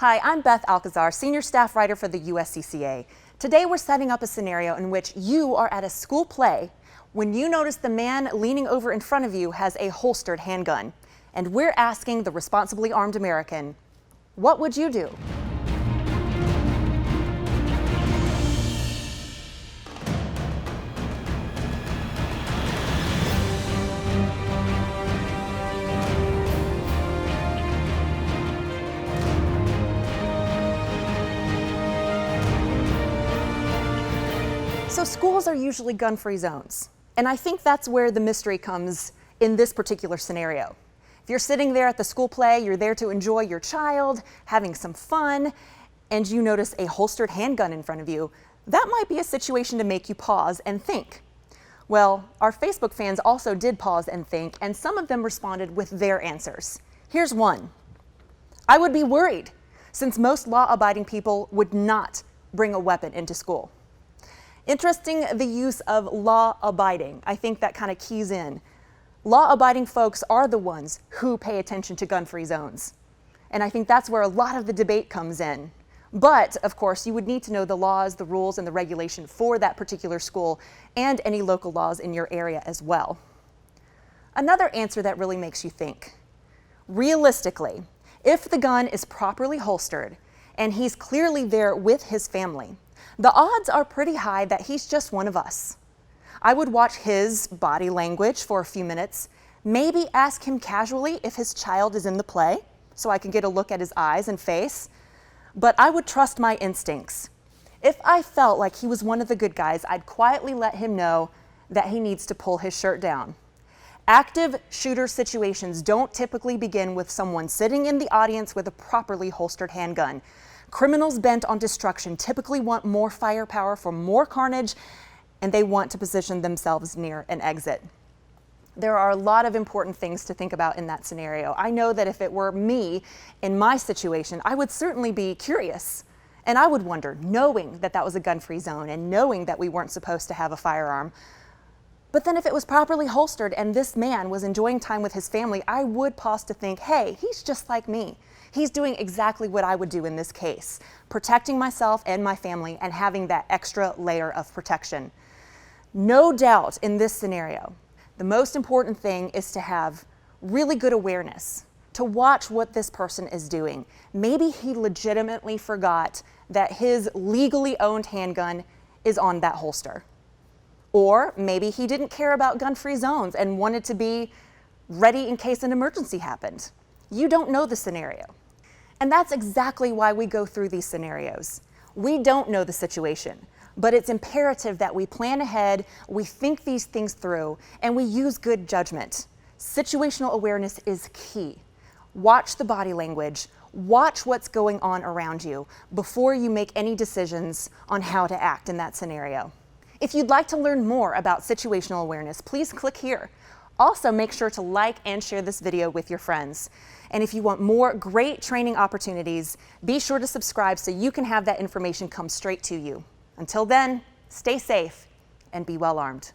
Hi, I'm Beth Alcazar, Senior Staff Writer for the USCCA. Today we're setting up a scenario in which you are at a school play when you notice the man leaning over in front of you has a holstered handgun. And we're asking the responsibly armed American, what would you do? So schools are usually gun-free zones, and I think that's where the mystery comes in this particular scenario. If you're sitting there at the school play, you're there to enjoy your child, having some fun, and you notice a holstered handgun in front of you, that might be a situation to make you pause and think. Well, our Facebook fans also did pause and think, and some of them responded with their answers. Here's one. I would be worried, since most law-abiding people would not bring a weapon into school. Interesting, the use of law-abiding. I think that kind of keys in. Law-abiding folks are the ones who pay attention to gun-free zones. And I think that's where a lot of the debate comes in. But, of course, you would need to know the laws, the rules, and the regulation for that particular school and any local laws in your area as well. Another answer that really makes you think. Realistically, if the gun is properly holstered and he's clearly there with his family, the odds are pretty high that he's just one of us. I would watch his body language for a few minutes, maybe ask him casually if his child is in the play, so I can get a look at his eyes and face, but I would trust my instincts. If I felt like he was one of the good guys, I'd quietly let him know that he needs to pull his shirt down. Active shooter situations don't typically begin with someone sitting in the audience with a properly holstered handgun. Criminals bent on destruction typically want more firepower for more carnage, and they want to position themselves near an exit. There are a lot of important things to think about in that scenario. I know that if it were me in my situation, I would certainly be curious. And I would wonder, knowing that that was a gun-free zone and knowing that we weren't supposed to have a firearm. But then if it was properly holstered and this man was enjoying time with his family, I would pause to think, hey, he's just like me. He's doing exactly what I would do in this case, protecting myself and my family and having that extra layer of protection. No doubt in this scenario, the most important thing is to have really good awareness, to watch what this person is doing. Maybe he legitimately forgot that his legally owned handgun is on that holster. Or maybe he didn't care about gun-free zones and wanted to be ready in case an emergency happened. You don't know the scenario. And that's exactly why we go through these scenarios. We don't know the situation, but it's imperative that we plan ahead, we think these things through, and we use good judgment. Situational awareness is key. Watch the body language, watch what's going on around you before you make any decisions on how to act in that scenario. If you'd like to learn more about situational awareness, please click here. Also, make sure to like and share this video with your friends. And if you want more great training opportunities, be sure to subscribe so you can have that information come straight to you. Until then, stay safe and be well armed.